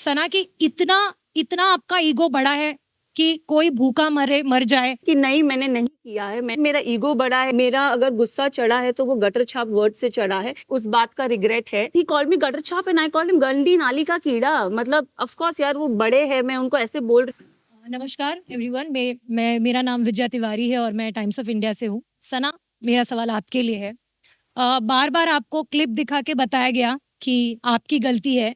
सना कि इतना इतना आपका ईगो बड़ा है कि कोई भूखा मर जाए। कि नहीं, मैंने नहीं किया है। मेरा ईगो बड़ा है। मेरा अगर गुस्सा चढ़ा है तो वो गटर छाप वर्ड से चढ़ा है, उस बात का रिग्रेट है। ही कॉल्ड मी गटर छाप एंड आई कॉल्ड हिम गंदी नाली का कीड़ा। मतलब ऑफ कोर्स यार, वो बड़े हैं, मैं उनको ऐसे बोल रही। नमस्कार एवरीवन, मेरा नाम विजया तिवारी है और मैं टाइम्स ऑफ इंडिया से हूँ। सना, मेरा सवाल आपके लिए है। बार बार आपको क्लिप दिखा के बताया गया कि आपकी गलती है।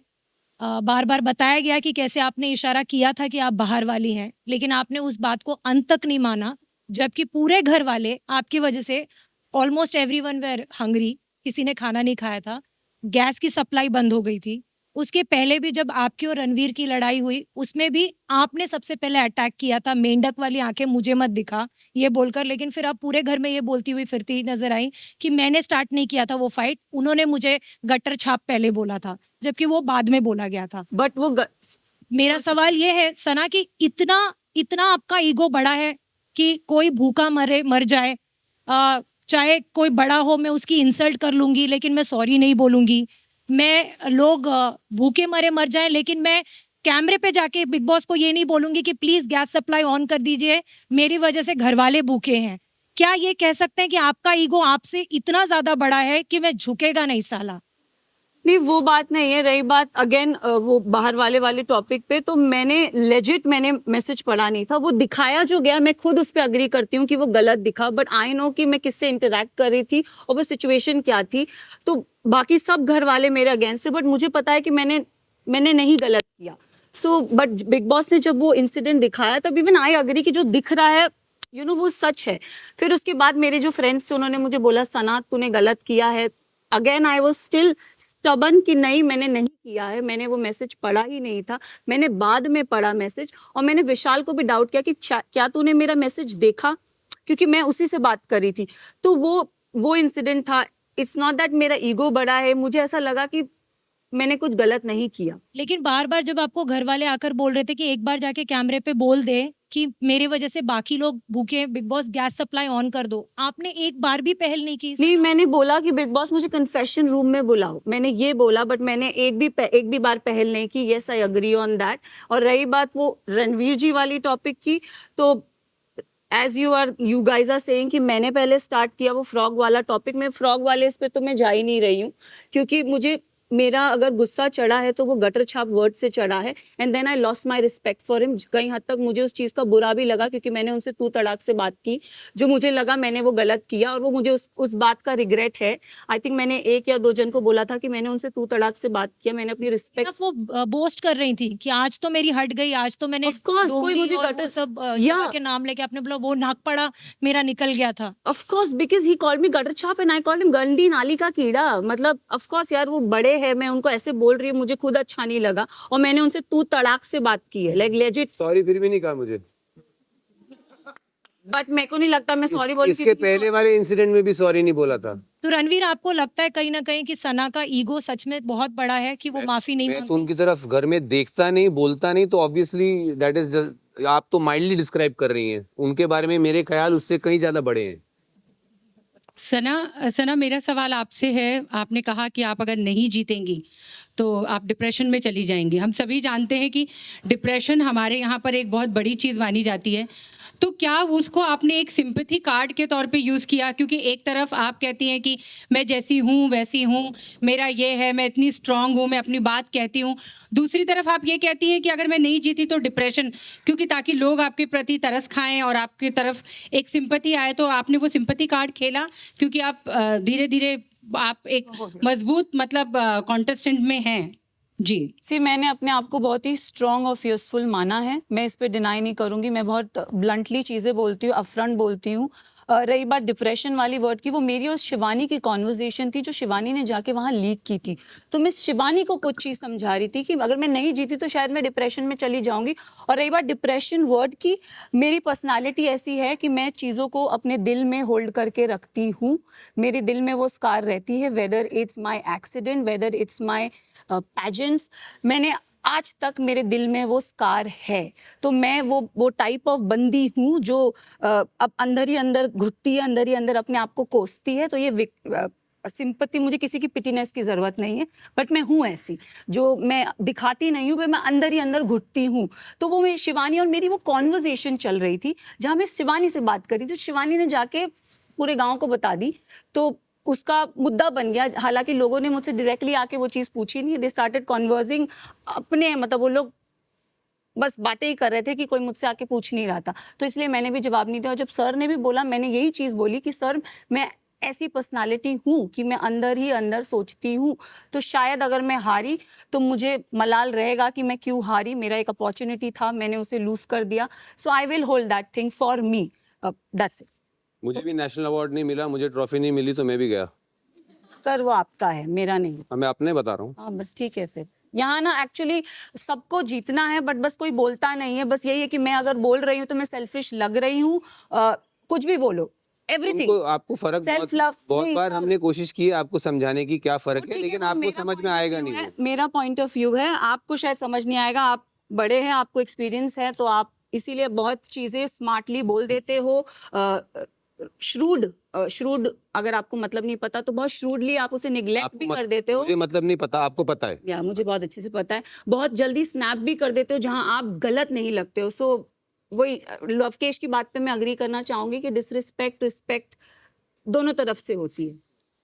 बार बार बताया गया कि कैसे आपने इशारा किया था कि आप बाहर वाली हैं, लेकिन आपने उस बात को अंत तक नहीं माना, जबकि पूरे घर वाले आपकी वजह से ऑलमोस्ट एवरीवन वेर हंग्री, किसी ने खाना नहीं खाया था, गैस की सप्लाई बंद हो गई थी। उसके पहले भी जब आपकी और रणवीर की लड़ाई हुई, उसमें भी आपने सबसे पहले अटैक किया था, मेंढक वाली आंखें मुझे मत दिखा ये बोलकर। लेकिन फिर आप पूरे घर में ये बोलती हुई फिरती नजर आई कि मैंने स्टार्ट नहीं किया था वो फाइट, उन्होंने मुझे गटर छाप पहले बोला था, जबकि वो बाद में बोला गया था। बट वो मेरा सवाल ये है सना कि इतना इतना आपका ईगो बड़ा है कि कोई भूखा मर जाए, चाहे कोई बड़ा हो, मैं उसकी इंसल्ट कर लूंगी लेकिन मैं सॉरी नहीं बोलूंगी। मैं लोग भूखे मर जाएं, लेकिन मैं कैमरे पे जाके बिग बॉस को ये नहीं बोलूंगी कि प्लीज गैस सप्लाई ऑन कर दीजिए, मेरी वजह से घर वाले भूखे हैं। क्या ये कह सकते हैं कि आपका ईगो आपसे इतना ज्यादा बड़ा है कि मैं झुकेगा नहीं साला? नहीं, वो बात नहीं है। रही बात अगेन वो बाहर वाले टॉपिक पे, तो मैंने मैसेज पढ़ा नहीं था। वो दिखाया जो गया, मैं खुद उस पर अग्री करती हूँ कि वो गलत दिखा, बट आई नो कि मैं किससे इंटरेक्ट कर रही थी और वो सिचुएशन क्या थी। तो बाकी सब घर वाले मेरे अगेंस्ट है, बट मुझे पता है कि मैंने नहीं गलत किया। सो बट बिग बॉस ने जब वो इंसिडेंट दिखाया, तब इवन आई अग्री कि जो दिख रहा है वो सच है। फिर उसके बाद मेरे जो फ्रेंड्स थे उन्होंने मुझे बोला, सना तूने गलत किया है। Again I was still stubborn कि नहीं, मैंने नहीं किया है, मैंने वो मैसेज पढ़ा ही नहीं था। मैंने बाद में पढ़ा मैसेज, और मैंने विशाल को भी डाउट किया कि क्या तूने मेरा मैसेज देखा, क्योंकि मैं उसी से बात कर रही थी। तो वो इंसिडेंट था। इट्स नॉट दैट मेरा ईगो बड़ा है, मुझे ऐसा लगा कि मैंने कुछ गलत नहीं किया। लेकिन बार बार जब आपको घर वाले आकर बोल रहे थे कि एक बार जाके कैमरे पे बोल दे कि मेरी वजह से बाकी लोग भूखे, big boss gas supply on कर दो, आपने एक बार भी पहल नहीं की? नहीं, मैंने बोला कि बिग बॉस मुझे कन्फेशन रूम में बुलाओ, मैंने ये बोला, बट मैंने एक भी बार पहल नहीं की। Yes, I agree on that. और रही बात वो रणवीर जी वाली टॉपिक की, तो as you guys are saying कि मैंने पहले स्टार्ट किया वो फ्रॉग वाला टॉपिक। में फ्रॉग वाले इस पे तो मैं जा ही नहीं रही हूँ, क्योंकि मुझे मेरा अगर गुस्सा चढ़ा है तो वो गटर छाप वर्ड से चढ़ा है। And then I lost my respect for him. कहीं हद तक मुझे उस चीज का बुरा भी लगा, क्योंकि मैंने उनसे तू तड़ाक से बात की, जो मुझे लगा मैंने वो गलत किया, और वो मुझे उस बात का रिग्रेट है। आई थिंक मैंने 1 या 2 जन को बोला था कि मैंने उनसे तू तड़ाक से बात किया, मैंने अपनी रिस्पेक्ट। वो बोस्ट कर रही थी कि आज तो मेरी हट गई, आज तो मैंने Of course, कोई मुझे और गटर वो सब या के नाम लेके आपने बोला, वो नाक पड़ा मेरा निकल गया था। Of course, because he called me gutter छाप एंड आई कॉल्ड हिम गंदी नाली का कीड़ा। मतलब ऑफ कोर्स यार, वो बड़े हैं, मैं उनको ऐसे बोल रही हूँ, मुझे खुद अच्छा नहीं लगा, और मैंने उनसे तू तड़ाक से बात की है, लाइक लेजिट। सॉरी फिर भी नहीं कहा मुझे। बट मेरे को नहीं लगता मैं सॉरी बोली। इसके पहले वाले इंसिडेंट में भी सॉरी नहीं बोला था। तो रणवीर, आपको लगता है कहीं ना कहीं कि सना का ईगो सच में बहुत बड़ा है कि वो माफी नहीं मैं तो उनकी तरफ घर में देखता नहीं, बोलता नहीं, तो ऑब्वियसली दैट इज जस्ट, आप तो माइल्डली डिस्क्राइब कर रही हैं उनके बारे में। मेरे ख्याल उससे कहीं ज्यादा बड़े हैं। सना, मेरा सवाल आपसे है। आपने कहा कि आप अगर नहीं जीतेंगी तो आप डिप्रेशन में चली जाएंगी। हम सभी जानते हैं कि डिप्रेशन हमारे यहाँ पर एक बहुत बड़ी चीज़ मानी जाती है। तो क्या उसको आपने एक सिंपैथी कार्ड के तौर पे यूज़ किया? क्योंकि एक तरफ आप कहती हैं कि मैं जैसी हूँ वैसी हूँ, मेरा ये है, मैं इतनी स्ट्रांग हूँ, मैं अपनी बात कहती हूँ। दूसरी तरफ आप ये कहती हैं कि अगर मैं नहीं जीती तो डिप्रेशन, क्योंकि ताकि लोग आपके प्रति तरस खाएं और आपकी तरफ एक सिंपैथी आए। तो आपने वो सिंपैथी कार्ड खेला, क्योंकि आप धीरे धीरे आप एक मजबूत मतलब कॉन्टेस्टेंट में हैं। जी मैंने अपने आप को बहुत ही स्ट्रांग और फियर्सफुल माना है, मैं इस पे डिनाई नहीं करूंगी। मैं बहुत ब्लंटली चीज़ें बोलती हूँ, अपफ्रंट बोलती हूँ। रही बात डिप्रेशन वाली वर्ड की, वो मेरी और शिवानी की कॉन्वर्जेशन थी, जो शिवानी ने जाके वहाँ लीक की थी। तो मैं शिवानी को कुछ चीज़ समझा रही थी कि अगर मैं नहीं जीती तो शायद मैं डिप्रेशन में चली जाऊंगी। और रही बात डिप्रेशन वर्ड की, मेरी पर्सनालिटी ऐसी है कि मैं चीज़ों को अपने दिल में होल्ड करके रखती हूँ। मेरे दिल में वो स्कार रहती है, whether it's my accident, whether it's my pageants. मैंने आज तक मेरे दिल में वो स्कार है। तो मैं वो टाइप ऑफ बंदी हूँ जो अब अंदर ही अंदर घुटती है, अंदर ही अंदर अपने आप को कोसती है। तो ये सिंपत्ति, मुझे किसी की पिटीनेस की जरूरत नहीं है, बट मैं हूँ ऐसी जो मैं दिखाती नहीं हूँ, मैं अंदर ही अंदर घुटती हूँ। तो वो मैं शिवानी और मेरी वो कॉन्वर्जेशन चल रही थी जहाँ मैं शिवानी से बात करी, तो शिवानी ने जाके पूरे गाँव को बता दी, तो उसका मुद्दा बन गया। हालांकि लोगों ने मुझसे डायरेक्टली आके वो चीज़ पूछी नहीं, दे स्टार्टेड कॉन्वर्सिंग अपने, मतलब वो लोग बस बातें ही कर रहे थे कि कोई मुझसे आके पूछ नहीं रहा था, तो इसलिए मैंने भी जवाब नहीं दिया। और जब सर ने भी बोला, मैंने यही चीज़ बोली कि सर मैं ऐसी पर्सनालिटी हूँ कि मैं अंदर ही अंदर सोचती हूँ, तो शायद अगर मैं हारी तो मुझे मलाल रहेगा कि मैं क्यों हारी, मेरा एक अपॉर्चुनिटी था, मैंने उसे लूज कर दिया, so I will hold that thing for me, that's it. मुझे भी नेशनल अवार्ड नहीं मिला, मुझे ट्रॉफी नहीं मिली, तो मैं भी गया। सर वो आपका है, मेरा नहीं। हाँ, मैं अपने बता रहा हूँ। हाँ बस ठीक है। फिर यहाँ ना एक्चुअली सबको जीतना है, बट बस कोई बोलता नहीं है। बस यही है कि मैं अगर बोल रही हूँ तो मैं सेल्फिश लग रही हूँ, कुछ भी बोलो, एवरीथिंग। उनको आपको फर्क बहुत बार हमने कोशिश की है आपको समझाने की क्या फर्क है, लेकिन आपको समझ में आएगा नहीं। मेरा पॉइंट ऑफ व्यू है, आपको शायद समझ नहीं आएगा, आप बड़े हैं, आपको एक्सपीरियंस है, तो आप इसीलिए बहुत चीजें स्मार्टली बोल देते हो। श्रूड अगर आपको मतलब नहीं पता तो बहुत श्रूडली आप उसे निग्लेक्ट भी कर देते हो। मुझे मतलब नहीं पता, आपको पता है। या मुझे बहुत अच्छे से पता है, बहुत जल्दी स्नैप भी कर देते हो जहां आप गलत नहीं लगते हो। सो वही लवकेश की बात पे मैं अग्री करना चाहूंगी कि डिसरिस्पेक्ट रिस्पेक्ट दोनों तरफ से होती है।